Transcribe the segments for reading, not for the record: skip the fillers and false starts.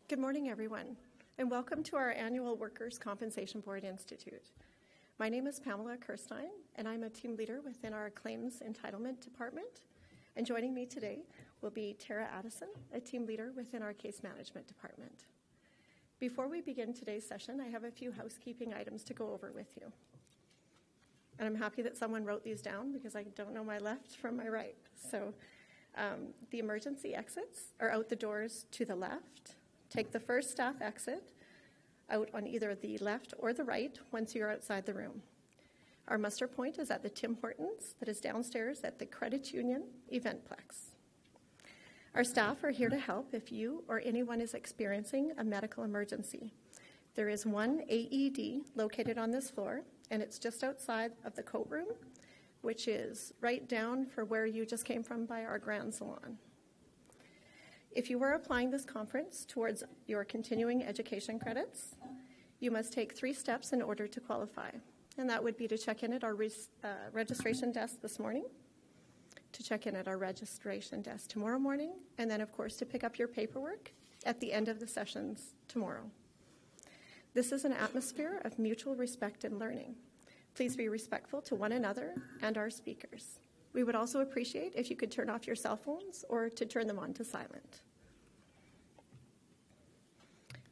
Good morning, everyone, and welcome to our annual Workers' Compensation Board Institute. My name is Pamela Kirstein, and I'm a team leader within our Claims Entitlement Department. And joining me today will be Tara Addison, a team leader within our Case Management Department. Before we begin today's session, I have a few housekeeping items to go over with you. And I'm happy that someone wrote these down because I don't know my left from my right. So the emergency exits are out the doors to the left. Take the first staff exit out on either the left or the right once you're outside the room. Our muster point is at the Tim Hortons that is downstairs at the Credit Union Eventplex. Our staff are here to help if you or anyone is experiencing a medical emergency. There is one AED located on this floor, and it's just outside of the coat room, which is right down for where you just came from by our Grand Salon. If you were applying this conference towards your continuing education credits, you must take 3 steps in order to qualify. And that would be to check in at our registration desk this morning, to check in at our registration desk tomorrow morning, and then, of course, to pick up your paperwork at the end of the sessions tomorrow. This is an atmosphere of mutual respect and learning. Please be respectful to one another and our speakers. We would also appreciate if you could turn off your cell phones or to turn them on to silent.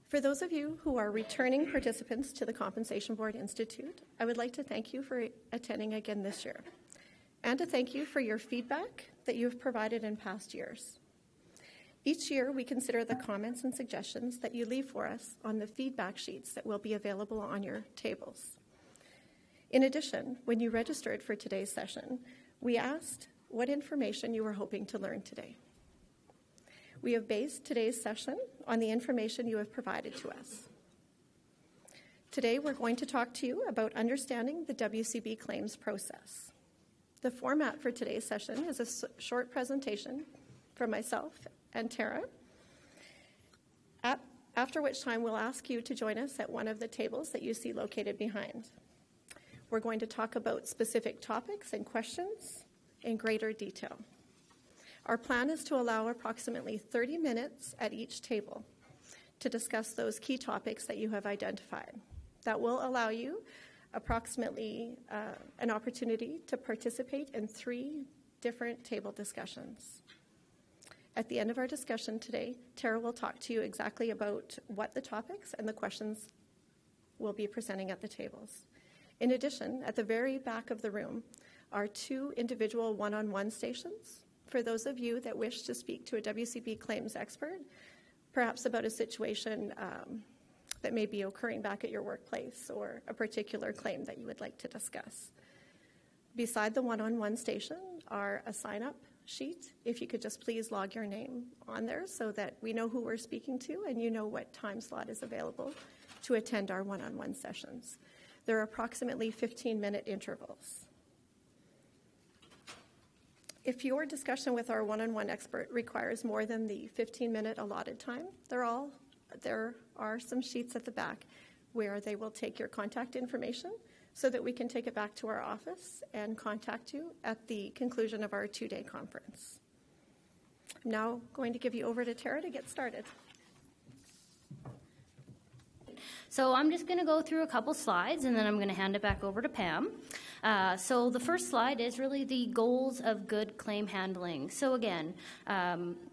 For those of you who are returning participants to the Compensation Board Institute, I would like to thank you for attending again this year, and to thank you for your feedback that you have provided in past years. Each year, we consider the comments and suggestions that you leave for us on the feedback sheets that will be available on your tables. In addition, when you registered for today's session, we asked what information you were hoping to learn today. We have based today's session on the information you have provided to us. Today, we're going to talk to you about understanding the WCB claims process. The format for today's session is a short presentation from myself and Tara, after which time we'll ask you to join us at one of the tables that you see located behind. We're going to talk about specific topics and questions in greater detail. Our plan is to allow approximately 30 minutes at each table to discuss those key topics that you have identified. That will allow you approximately an opportunity to participate in 3 different table discussions. At the end of our discussion today, Tara will talk to you exactly about what the topics and the questions will be presenting at the tables. In addition, at the very back of the room are 2 individual one-on-one stations for those of you that wish to speak to a WCB claims expert, perhaps about a situation that may be occurring back at your workplace or a particular claim that you would like to discuss. Beside the one-on-one station are a sign-up sheet. If you could just please log your name on there so that we know who we're speaking to and you know what time slot is available to attend our one-on-one sessions. There are approximately 15-minute intervals. If your discussion with our one-on-one expert requires more than the 15-minute allotted time, there are some sheets at the back where they will take your contact information so that we can take it back to our office and contact you at the conclusion of our 2-day conference. I'm now going to give you over to Tara to get started. So I'm just going to go through a couple slides, and then I'm going to hand it back over to Pam. So the first slide is really the goals of good claim handling. So again,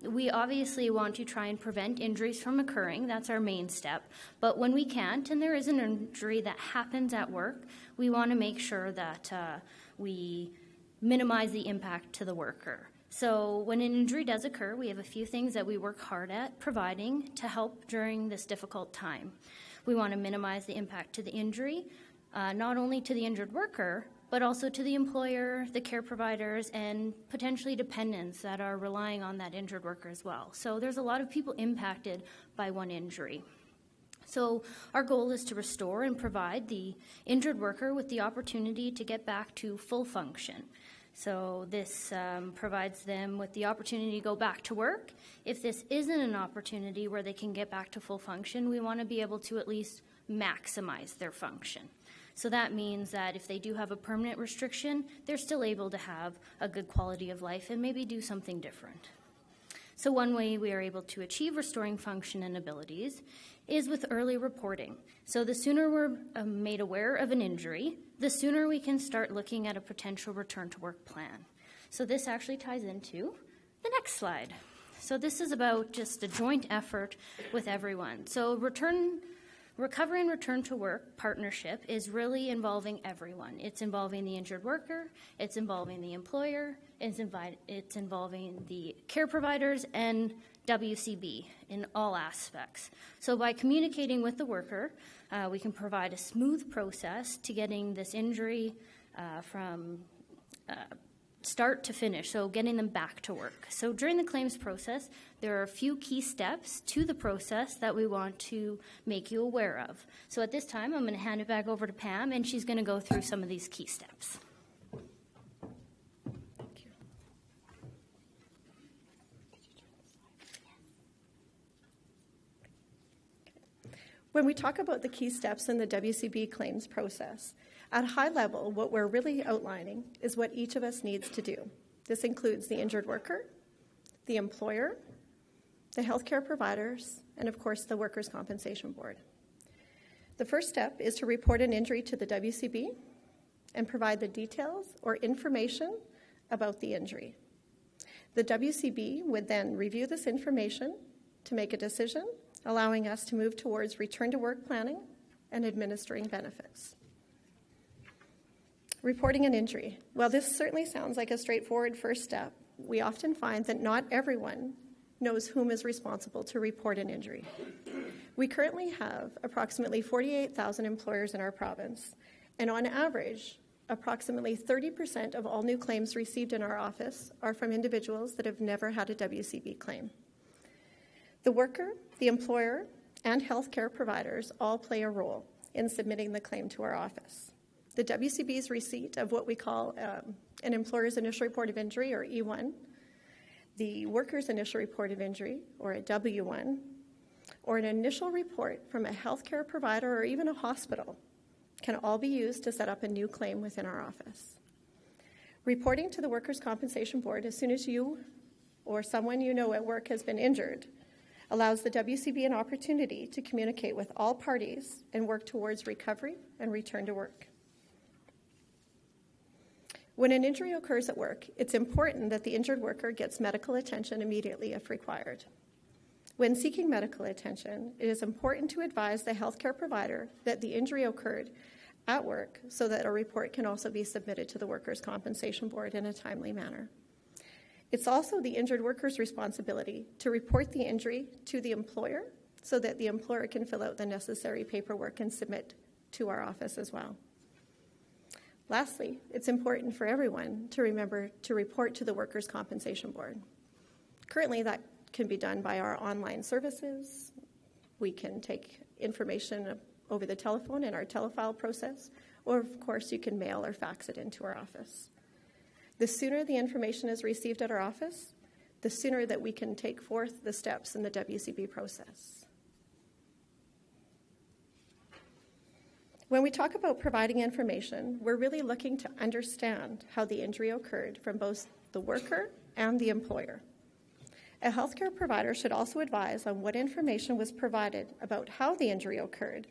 we obviously want to try and prevent injuries from occurring. That's our main step. But when we can't, and there is an injury that happens at work, we want to make sure that we minimize the impact to the worker. So when an injury does occur, we have a few things that we work hard at providing to help during this difficult time. We want to minimize the impact to the injury, not only to the injured worker, but also to the employer, the care providers, and potentially dependents that are relying on that injured worker as well. So there's a lot of people impacted by one injury. So our goal is to restore and provide the injured worker with the opportunity to get back to full function. So this provides them with the opportunity to go back to work. If this isn't an opportunity where they can get back to full function, we want to be able to at least maximize their function. So that means that if they do have a permanent restriction, they're still able to have a good quality of life and maybe do something different. So one way we are able to achieve restoring function and abilities is with early reporting. So the sooner we're made aware of an injury, the sooner we can start looking at a potential return to work plan. So this actually ties into the next slide. So this is about just a joint effort with everyone. So recovery and return to work partnership is really involving everyone. It's involving the injured worker, it's involving the employer, it's involving the care providers and WCB in all aspects. So by communicating with the worker, we can provide a smooth process to getting this injury from start to finish, so getting them back to work. So during the claims process, there are a few key steps to the process that we want to make you aware of. So at this time, I'm going to hand it back over to Pam, and she's going to go through some of these key steps. When we talk about the key steps in the WCB claims process, at a high level, what we're really outlining is what each of us needs to do. This includes the injured worker, the employer, the healthcare providers, and of course, the Workers' Compensation Board. The first step is to report an injury to the WCB and provide the details or information about the injury. The WCB would then review this information to make a decision, allowing us to move towards return to work planning and administering benefits. Reporting an injury. While this certainly sounds like a straightforward first step, we often find that not everyone knows whom is responsible to report an injury. We currently have approximately 48,000 employers in our province, and on average, approximately 30% of all new claims received in our office are from individuals that have never had a WCB claim. The worker, the employer, and healthcare providers all play a role in submitting the claim to our office. The WCB's receipt of what we call an employer's initial report of injury, or E1, the worker's initial report of injury, or a W1, or an initial report from a healthcare provider or even a hospital can all be used to set up a new claim within our office. Reporting to the Workers' Compensation Board as soon as you or someone you know at work has been injured allows the WCB an opportunity to communicate with all parties and work towards recovery and return to work. When an injury occurs at work, it's important that the injured worker gets medical attention immediately if required. When seeking medical attention, it is important to advise the healthcare provider that the injury occurred at work so that a report can also be submitted to the Workers' Compensation Board in a timely manner. It's also the injured worker's responsibility to report the injury to the employer so that the employer can fill out the necessary paperwork and submit to our office as well. Lastly, it's important for everyone to remember to report to the Workers' Compensation Board. Currently, that can be done by our online services. We can take information over the telephone in our telefile process, or of course, you can mail or fax it into our office. The sooner the information is received at our office, the sooner that we can take forth the steps in the WCB process. When we talk about providing information, we're really looking to understand how the injury occurred from both the worker and the employer. A healthcare provider should also advise on what information was provided about how the injury occurred,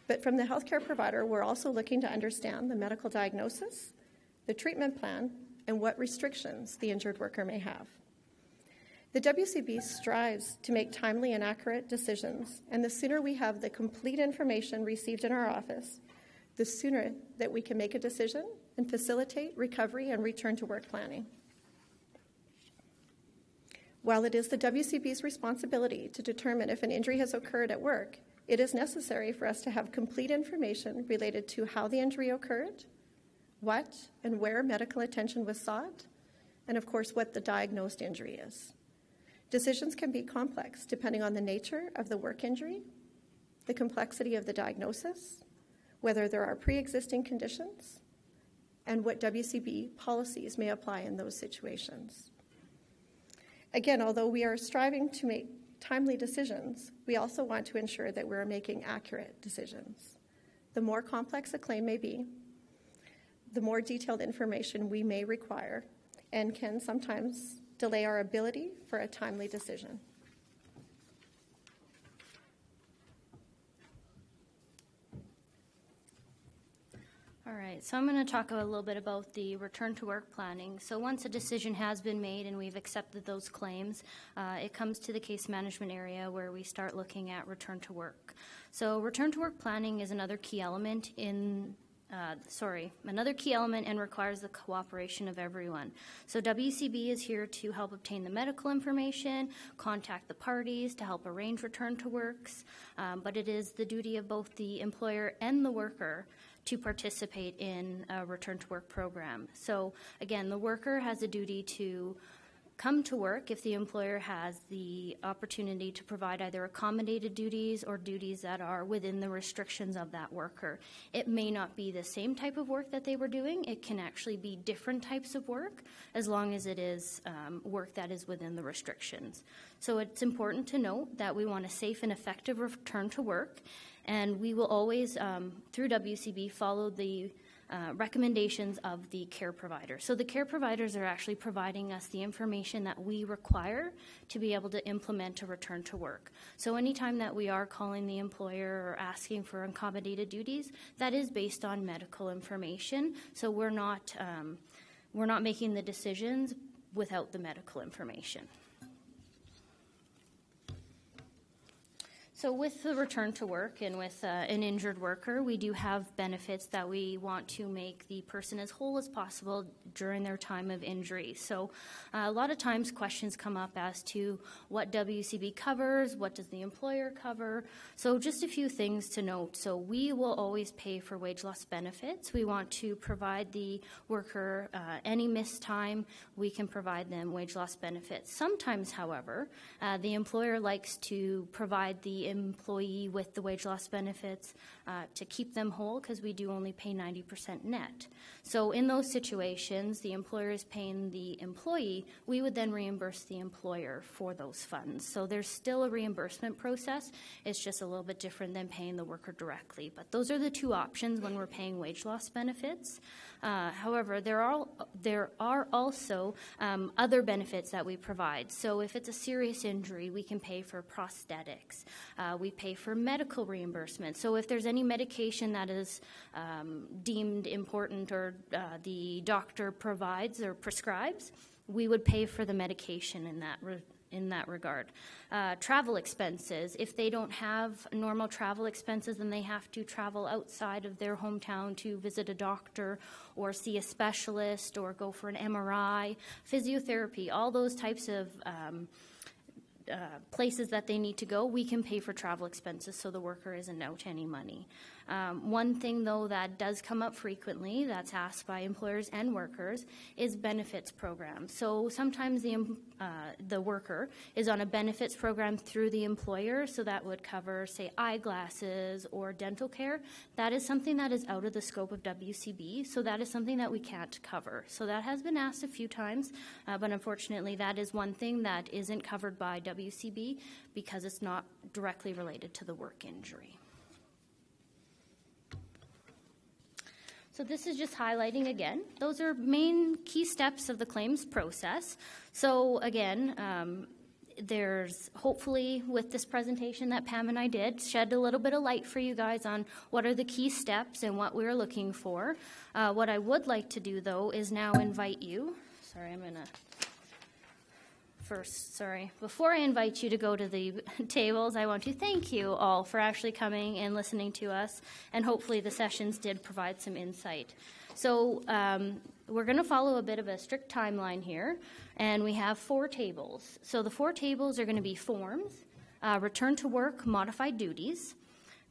but from the healthcare provider, we're also looking to understand the medical diagnosis, the treatment plan, and what restrictions the injured worker may have. The WCB strives to make timely and accurate decisions, and the sooner we have the complete information received in our office, the sooner that we can make a decision and facilitate recovery and return to work planning. While it is the WCB's responsibility to determine if an injury has occurred at work, it is necessary for us to have complete information related to how the injury occurred, what and where medical attention was sought, and of course what the diagnosed injury is. Decisions can be complex depending on the nature of the work injury, the complexity of the diagnosis, whether there are pre-existing conditions, and what WCB policies may apply in those situations. Again, although we are striving to make timely decisions, we also want to ensure that we're making accurate decisions. The more complex a claim may be, the more detailed information we may require and can sometimes delay our ability for a timely decision. All right, so I'm going to talk a little bit about the return to work planning. So once a decision has been made and we've accepted those claims, it comes to the case management area where we start looking at return to work. So return to work planning is another key element and requires the cooperation of everyone. So WCB is here to help obtain the medical information, contact the parties to help arrange return to works, but it is the duty of both the employer and the worker to participate in a return to work program. So again, the worker has a duty to come to work if the employer has the opportunity to provide either accommodated duties or duties that are within the restrictions of that worker. It may not be the same type of work that they were doing. It can actually be different types of work as long as it is work that is within the restrictions. So it's important to note that we want a safe and effective return to work, and we will always, through WCB, follow the recommendations of the care provider. So the care providers are actually providing us the information that we require to be able to implement a return to work. So anytime that we are calling the employer or asking for accommodated duties, that is based on medical information. So we're not making the decisions without the medical information. So with the return to work and with an injured worker, we do have benefits that we want to make the person as whole as possible during their time of injury. So a lot of times questions come up as to what WCB covers, what does the employer cover. So just a few things to note. So we will always pay for wage loss benefits. We want to provide the worker any missed time. We can provide them wage loss benefits. Sometimes, however, the employer likes to provide the employee with the wage loss benefits to keep them whole, because we do only pay 90% net. So in those situations, the employer is paying the employee. We would then reimburse the employer for those funds. So there's still a reimbursement process. It's just a little bit different than paying the worker directly. But those are the two options when we're paying wage loss benefits. However, there are also other benefits that we provide. So if it's a serious injury, we can pay for prosthetics. We pay for medical reimbursement. So if there's any medication that is deemed important or the doctor provides or prescribes, we would pay for the medication in that regard. Travel expenses, if they don't have normal travel expenses, then they have to travel outside of their hometown to visit a doctor or see a specialist or go for an MRI, physiotherapy, all those types of places that they need to go, we can pay for travel expenses so the worker isn't out any money. One thing, though, that does come up frequently that's asked by employers and workers is benefits programs. So sometimes the worker is on a benefits program through the employer, so that would cover, say, eyeglasses or dental care. That is something that is out of the scope of WCB, so that is something that we can't cover. So that has been asked a few times, but unfortunately that is one thing that isn't covered by WCB because it's not directly related to the work injury. So this is just highlighting again. Those are main key steps of the claims process. So again, there's hopefully with this presentation that Pam and I did, shed a little bit of light for you guys on what are the key steps and what we're looking for. What I would like to do, though, is now invite you. Before I invite you to go to the tables, I want to thank you all for actually coming and listening to us, and hopefully the sessions did provide some insight. So we're going to follow a bit of a strict timeline here, and we have 4 tables. So the 4 tables are going to be forms, return to work, modified duties,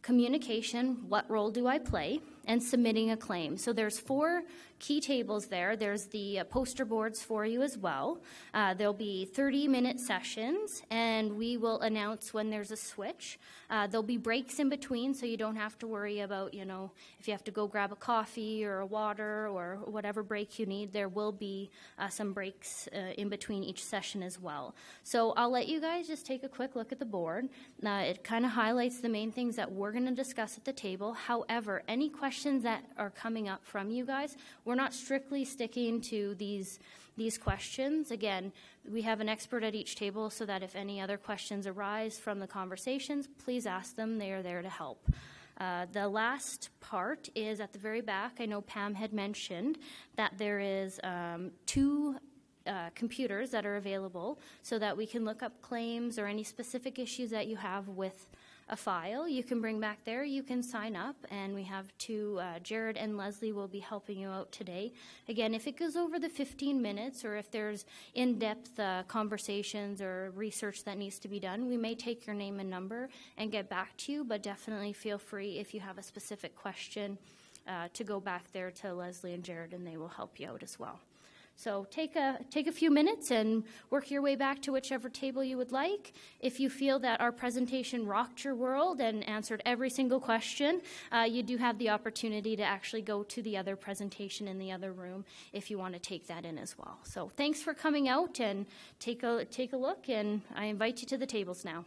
communication, what role do I play, and submitting a claim. So there's 4 key tables there. There's the poster boards for you as well. There'll be 30-minute sessions, and we will announce when there's a switch. There'll be breaks in between, so you don't have to worry about, if you have to go grab a coffee or a water or whatever break you need. There will be some breaks in between each session as well. So I'll let you guys just take a quick look at the board. It kind of highlights the main things that we're going to discuss at the table. However, any questions questions that are coming up from you guys, we're not strictly sticking to these questions. Again, we have an expert at each table so that if any other questions arise from the conversations, please ask them. They are there to help. The last part is at the very back. I know Pam had mentioned that there is 2 computers that are available so that we can look up claims or any specific issues that you have with a file. You can bring back there, you can sign up, and we have 2, Jared and Leslie will be helping you out today. Again, if it goes over the 15 minutes or if there's in-depth conversations or research that needs to be done, we may take your name and number and get back to you, but definitely feel free if you have a specific question to go back there to Leslie and Jared, and they will help you out as well. So take a few minutes and work your way back to whichever table you would like. If you feel that our presentation rocked your world and answered every single question, you do have the opportunity to actually go to the other presentation in the other room if you want to take that in as well. So thanks for coming out and take a look, and I invite you to the tables now.